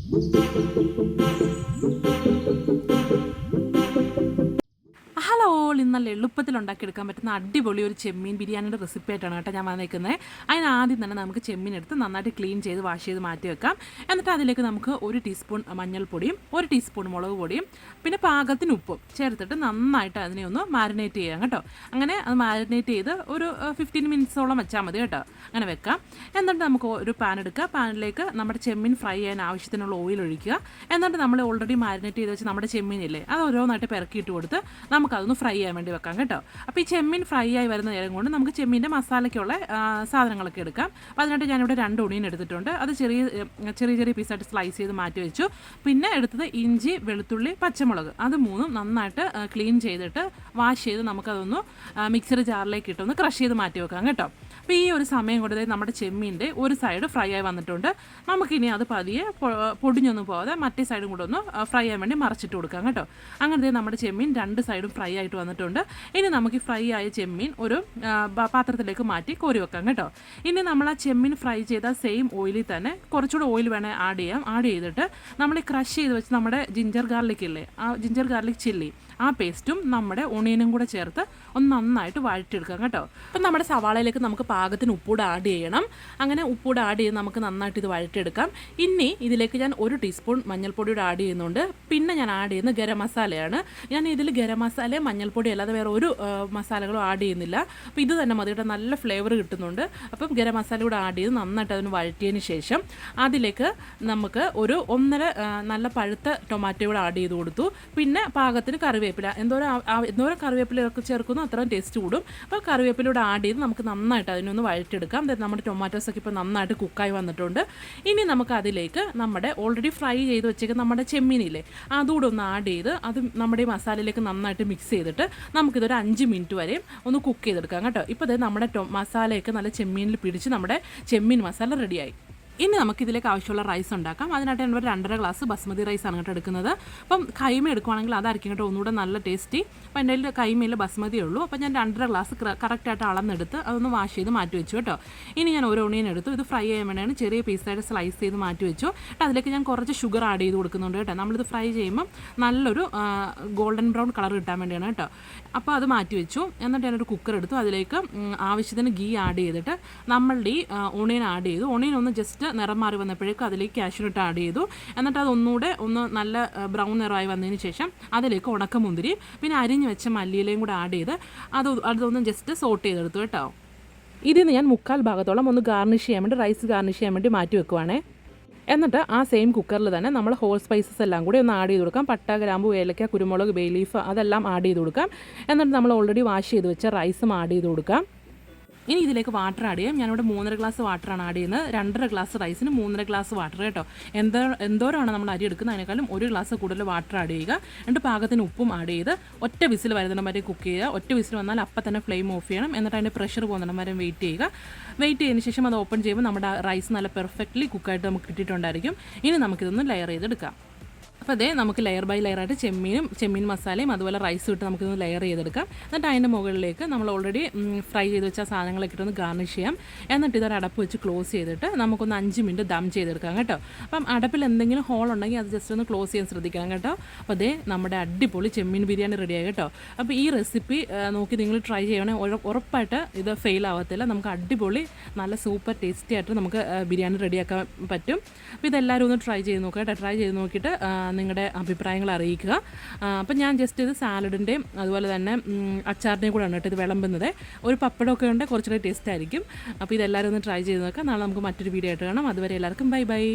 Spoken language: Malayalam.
ഹലോ ഓൾ, ഇന്ന് നല്ല എളുപ്പത്തിൽ ഉണ്ടാക്കിയെടുക്കാൻ പറ്റുന്ന അടിപൊളി ഒരു ചെമ്മീൻ ബിരിയാണിയുടെ റെസിപ്പി ആയിട്ടാണ് കേട്ടോ ഞാൻ വന്നേക്കുന്നത്. അതിന് ആദ്യം തന്നെ നമുക്ക് ചെമ്മീൻ എടുത്ത് നന്നായിട്ട് ക്ലീൻ ചെയ്ത് വാഷ് ചെയ്ത് മാറ്റി വെക്കാം. എന്നിട്ട് അതിലേക്ക് നമുക്ക് 1 ടീസ്പൂൺ മഞ്ഞൾപ്പൊടിയും 1 ടീസ്പൂൺ മുളക് പൊടിയും പിന്നെ പാകത്തിന് ഉപ്പും ചേർത്തിട്ട് നന്നായിട്ട് അതിനെ ഒന്ന് മാരിനേറ്റ് ചെയ്യാം കേട്ടോ. അങ്ങനെ അത് മാരിനേറ്റ് ചെയ്ത് ഒരു 15 മിനിറ്റ്സോളം വെച്ചാൽ മതി കേട്ടോ. അങ്ങനെ വെക്കാം. എന്നിട്ട് നമുക്ക് ഒരു പാൻ എടുക്കുക. പാനിലേക്ക് നമ്മുടെ ചെമ്മീൻ ഫ്രൈ ചെയ്യാൻ ആവശ്യത്തിനുള്ള ഓയിൽ ഒഴിക്കുക. എന്നിട്ട് നമ്മൾ ഓൾറെഡി മാരിനേറ്റ് ചെയ്ത് വെച്ച് നമ്മുടെ ചെമ്മീനില്ലേ അത് ഓരോന്നായിട്ട് പെരക്കിയിട്ട് കൊടുത്ത് നമുക്കതൊന്ന് ഫ്രൈ ചെയ്യാൻ വേണ്ടി വെക്കാം കേട്ടോ. അപ്പോൾ ഈ ചെമ്മീൻ ഫ്രൈ ആയി വരുന്ന നേരം കൊണ്ട് നമുക്ക് ചെമ്മീൻ്റെ മസാലയ്ക്കുള്ള സാധനങ്ങളൊക്കെ എടുക്കാം. അപ്പോൾ അതിനായിട്ട് ഞാനിവിടെ 2 ഒണിയൻ എടുത്തിട്ടുണ്ട്. അത് ചെറിയ ചെറിയ പീസായിട്ട് സ്ലൈസ് ചെയ്ത് മാറ്റി വെച്ചു. പിന്നെ എടുത്തത് ഇഞ്ചി, വെളുത്തുള്ളി, പച്ചമുളക് അത് 3ഉം നന്നായിട്ട് ക്ലീൻ ചെയ്തിട്ട് വാഷ് ചെയ്ത് നമുക്കതൊന്ന് മിക്സർ ജാറിലേക്ക് ഇട്ടൊന്ന് ക്രഷ് ചെയ്ത് മാറ്റി വെക്കാം കേട്ടോ. അപ്പോൾ ഈ ഒരു സമയം കൊണ്ട് നമ്മുടെ ചെമ്മീൻ്റെ ഒരു സൈഡ് ഫ്രൈ ആയി വന്നിട്ടുണ്ട്. നമുക്കിനി അത് പതിയെ പൊടിഞ്ഞൊന്നും പോകാതെ മറ്റേ സൈഡും കൂടെ ഒന്ന് ഫ്രൈ ചെയ്യാൻ വേണ്ടി മറിച്ചിട്ട് കൊടുക്കാം കേട്ടോ. അങ്ങനത്തെ നമ്മുടെ ചെമ്മീൻ 2 സൈഡും ഫ്രൈ ആയിട്ട് വന്നിട്ടുണ്ട്. ഇനി നമുക്ക് ഫ്രൈ ആയ ചെമ്മീൻ ഒരു പാത്രത്തിലേക്ക് മാറ്റി കോരി വെക്കാം കേട്ടോ. ഇനി നമ്മൾ ആ ചെമ്മീൻ ഫ്രൈ ചെയ്ത സെയിം ഓയിലിൽ തന്നെ കുറച്ചുകൂടെ ഓയിൽ വേണേൽ ആഡ് ചെയ്യാം. ആഡ് ചെയ്തിട്ട് നമ്മൾ ക്രഷ് ചെയ്ത് വെച്ച് നമ്മുടെ ജിഞ്ചർ ഗാർലിക് ഇല്ലേ, ആ ജിഞ്ചർ ഗാർലിക് ചില്ലി ആ പേസ്റ്റും നമ്മുടെ ഒണിയനും കൂടെ ചേർത്ത് ഒന്ന് നന്നായിട്ട് വഴറ്റിയെടുക്കാം കേട്ടോ. അപ്പം നമ്മുടെ സവാളയിലേക്ക് നമുക്ക് പാകത്തിന് ഉപ്പൂടെ ആഡ് ചെയ്യണം. അങ്ങനെ ഉപ്പൂടെ ആഡ് ചെയ്ത് നമുക്ക് നന്നായിട്ട് ഇത് വഴറ്റിയെടുക്കാം. ഇനി ഇതിലേക്ക് ഞാൻ 1 ടീസ്പൂൺ മഞ്ഞൾപ്പൊടിയുടെ ആഡ് ചെയ്യുന്നുണ്ട്. പിന്നെ ഞാൻ ആഡ് ചെയ്യുന്നത് ഗരം മസാലയാണ്. ഞാൻ ഇതിൽ ഗരം മസാലയും മഞ്ഞൾപ്പൊടി അല്ലാതെ വേറെ ഒരു മസാലകളും ആഡ് ചെയ്യുന്നില്ല. അപ്പോൾ ഇത് തന്നെ മതി കേട്ടോ, നല്ല ഫ്ലേവർ കിട്ടുന്നുണ്ട്. അപ്പം ഗരം മസാല കൂടെ ആഡ് ചെയ്ത് നന്നായിട്ട് അതിന് വഴറ്റിയതിന് ശേഷം അതിലേക്ക് നമുക്ക് ഒരു 1.5 നല്ല പഴുത്ത ടൊമാറ്റോ കൂടെ ആഡ് ചെയ്ത് കൊടുത്തു. പിന്നെ പാകത്തിന് കറിവേപ്പില, എന്തോരം കറിവേപ്പിലൊക്കെ ചേർക്കുന്നു അത്രയും ടേസ്റ്റ് കൂടും. അപ്പോൾ കറിവേപ്പിലൂടെ ആഡ് ചെയ്ത് നമുക്ക് നന്നായിട്ട് അതിനൊന്ന് വഴറ്റിയെടുക്കാം. നമ്മുടെ ടൊമാറ്റോസൊക്കെ ഇപ്പോൾ നന്നായിട്ട് കുക്കായി വന്നിട്ടുണ്ട്. ഇനി നമുക്ക് അതിലേക്ക് നമ്മുടെ ഓൾറെഡി ഫ്രൈ ചെയ്ത് വെച്ചേക്കുന്ന നമ്മുടെ ചെമ്മീനില്ലേ അതുകൂടെ ഒന്ന് ആഡ് ചെയ്ത് അത് നമ്മുടെ ഈ മസാലയിലേക്ക് നന്നായിട്ട് മിക്സ് ചെയ്തിട്ട് നമുക്കിതൊരു 5 മിനിറ്റ് വരെ ഒന്ന് കുക്ക് ചെയ്തെടുക്കാം കേട്ടോ. ഇപ്പോൾ നമ്മുടെ മസാലയൊക്കെ നല്ല ചെമ്മീനിൽ പിടിച്ച് നമ്മുടെ ചെമ്മീൻ മസാല റെഡിയായി. ഇനി നമുക്കിതിലേക്ക് ആവശ്യമുള്ള റൈസ് ഉണ്ടാക്കാം. അതിനായിട്ട് ഞാൻ 2.5 ഗ്ലാസ് ബസ്മതി റൈസാണ് കേട്ടോ എടുക്കുന്നത്. അപ്പം കൈമ എടുക്കുവാണെങ്കിൽ അതായിരിക്കും കേട്ടോ ഒന്നുകൂടെ നല്ല ടേസ്റ്റി. അപ്പോൾ എൻ്റെ കയ്യിൽ കൈമയിൽ ബസ്മതിയേ ഉള്ളൂ. അപ്പോൾ ഞാൻ 2.5 ഗ്ലാസ് കറക്റ്റായിട്ട് അളന്നെടുത്ത് അതൊന്ന് വാഷ് ചെയ്ത് മാറ്റി വെച്ചു കേട്ടോ. ഇനി ഞാൻ ഒരു ഒണിയൻ എടുത്തു. ഇത് ഫ്രൈ ചെയ്യാൻ വേണ്ടിയാണ് ചെറിയ പീസായിട്ട് സ്ലൈസ് ചെയ്ത് മാറ്റി വെച്ചു. അതിലേക്ക് ഞാൻ കുറച്ച് ഷുഗർ ആഡ് ചെയ്ത് കൊടുക്കുന്നുണ്ട് കേട്ടോ. നമ്മളിത് ഫ്രൈ ചെയ്യുമ്പം നല്ലൊരു ഗോൾഡൻ ബ്രൗൺ കളർ കിട്ടാൻ വേണ്ടിയാണ് കേട്ടോ. അപ്പോൾ അത് മാറ്റി വെച്ചു. എന്നിട്ട് ഞാനൊരു കുക്കർ എടുത്തു. അതിലേക്ക് ആവശ്യത്തിന് ഗീ ആഡ് ചെയ്തിട്ട് നമ്മളുടെ ഈ ഒണിയൻ ആഡ് ചെയ്തു. ഒണിയൻ ഒന്ന് ജസ്റ്റ് നിറം മാറി വന്നപ്പോഴേക്കും അതിലേക്ക് കാഷ്യൂനട്ട് ആഡ് ചെയ്തു. എന്നിട്ട് അതൊന്നുകൂടെ ഒന്ന് നല്ല ബ്രൗൺ നിറമായി വന്നതിന് ശേഷം അതിലേക്ക് ഉണക്കമുന്തിരി പിന്നെ അരിഞ്ഞ് വെച്ച മല്ലിയിലയും കൂടെ ആഡ് ചെയ്ത് അതൊന്ന് ജസ്റ്റ് സോട്ട് ചെയ്തെടുത്തു കേട്ടോ. ഇതിന് ഞാൻ 1/4 ഭാഗത്തോളം ഒന്ന് ഗാർണിഷ് ചെയ്യാൻ വേണ്ടി റൈസ് ഗാർണിഷ് ചെയ്യാൻ വേണ്ടി മാറ്റി വെക്കുവാണേ. എന്നിട്ട് ആ സെയിം കുക്കറിൽ തന്നെ നമ്മൾ ഹോൾ സ്പൈസസ് എല്ലാം കൂടി ഒന്ന് ആഡ് ചെയ്ത് കൊടുക്കാം. പട്ട, ഗ്രാമ്പു, ഏലക്ക, കുരുമുളക്, ബേ ലീഫ് അതെല്ലാം ആഡ് ചെയ്ത് കൊടുക്കാം. എന്നിട്ട് നമ്മൾ ഓൾറെഡി വാഷ് ചെയ്ത് വെച്ച റൈസും ആഡ് ചെയ്ത് കൊടുക്കാം. ഇനി ഇതിലേക്ക് വാട്ടർ ആഡ് ചെയ്യാം. ഞാനിവിടെ 3.5 ഗ്ലാസ് വാട്ടറാണ് ആഡ് ചെയ്യുന്നത്. 2.5 ഗ്ലാസ് റൈസിന് 3.5 ഗ്ലാസ് വാട്ടർ കേട്ടോ. എന്തോരമാണ് നമ്മൾ അരി എടുക്കുന്നത് അതിനേക്കാളും 1 ഗ്ലാസ് കൂടുതൽ വാട്ടർ ആഡ് ചെയ്യുക. എന്നിട്ട് പാകത്തിന് ഉപ്പും ആഡ് ചെയ്ത് ഒറ്റ വിസിൽ വരുന്നിടം വരെ കുക്ക് ചെയ്യുക. ഒറ്റ വിസിൽ വന്നാൽ അപ്പം തന്നെ ഫ്ലെയിം ഓഫ് ചെയ്യണം. എന്നിട്ട് അതിൻ്റെ പ്രഷർ പോകുന്നിടം വരെ വെയിറ്റ് ചെയ്യുക. വെയിറ്റ് ചെയ്തതിന് ശേഷം അത് ഓപ്പൺ ചെയ്യുമ്പോൾ നമ്മുടെ റൈസ് നല്ല പെർഫെക്റ്റ്ലി കുക്കായിട്ട് നമുക്ക് കിട്ടിയിട്ടുണ്ടായിരിക്കും. ഇനി നമുക്കിതൊന്ന് ലെയർ ചെയ്തെടുക്കാം. അപ്പോൾ അതേ നമുക്ക് ലെയർ ബൈ ലെയറായിട്ട് ചെമ്മീൻ മസാലയും അതുപോലെ റൈസ് ഇട്ട് നമുക്കിതൊന്ന് ലെയർ ചെയ്തെടുക്കാം. എന്നിട്ട് അതിൻ്റെ മുകളിലേക്ക് നമ്മൾ ഓൾറെഡി ഫ്രൈ ചെയ്ത് വെച്ച സാധനങ്ങളൊക്കെ ഇട്ടൊന്ന് ഗാർണിഷ് ചെയ്യാം. എന്നിട്ട് ഇതൊരു അടപ്പ് വെച്ച് ക്ലോസ് ചെയ്തിട്ട് നമുക്കൊന്ന് 5 മിനിറ്റ് ദം ചെയ്തെടുക്കാം കേട്ടോ. അപ്പം അടപ്പിൽ എന്തെങ്കിലും ഹോൾ ഉണ്ടെങ്കിൽ അത് ജസ്റ്റ് ഒന്ന് ക്ലോസ് ചെയ്യാൻ ശ്രദ്ധിക്കണം കേട്ടോ. അപ്പോൾ അതേ നമ്മുടെ അടിപൊളി ചെമ്മീൻ ബിരിയാണി റെഡിയായി കേട്ടോ. അപ്പോൾ ഈ റെസിപ്പി നോക്കി നിങ്ങൾ ട്രൈ ചെയ്യണമെങ്കിൽ ഉറപ്പായിട്ട് ഇത് ഫെയിൽ ആവത്തില്ല. നമുക്ക് അടിപൊളി നല്ല സൂപ്പർ ടേസ്റ്റി ആയിട്ട് നമുക്ക് ബിരിയാണി റെഡിയാക്കാൻ പറ്റും. അപ്പോൾ ഇതെല്ലാവരും ഒന്ന് ട്രൈ ചെയ്ത് നോക്കുക കേട്ടോ. ട്രൈ ചെയ്ത് നോക്കിയിട്ട് നിങ്ങളുടെ അഭിപ്രായങ്ങൾ അറിയിക്കുക. അപ്പം ഞാൻ ജസ്റ്റ് ഇത് സാലഡിൻ്റെയും അതുപോലെ തന്നെ അച്ചാറിൻ്റെയും കൂടെ ആണ് കേട്ടോ ഇത് വിളമ്പുന്നത്. ഒരു പപ്പടമൊക്കെ ഉണ്ട്, കുറച്ചുകൂടെ ടേസ്റ്റ് ആയിരിക്കും. അപ്പോൾ ഇതെല്ലാവരും ഒന്ന് ട്രൈ ചെയ്ത് നോക്കാം. നാളെ നമുക്ക് മറ്റൊരു വീഡിയോ ആയിട്ട് കാണാം. അതുവരെ എല്ലാവർക്കും ബൈ ബൈ.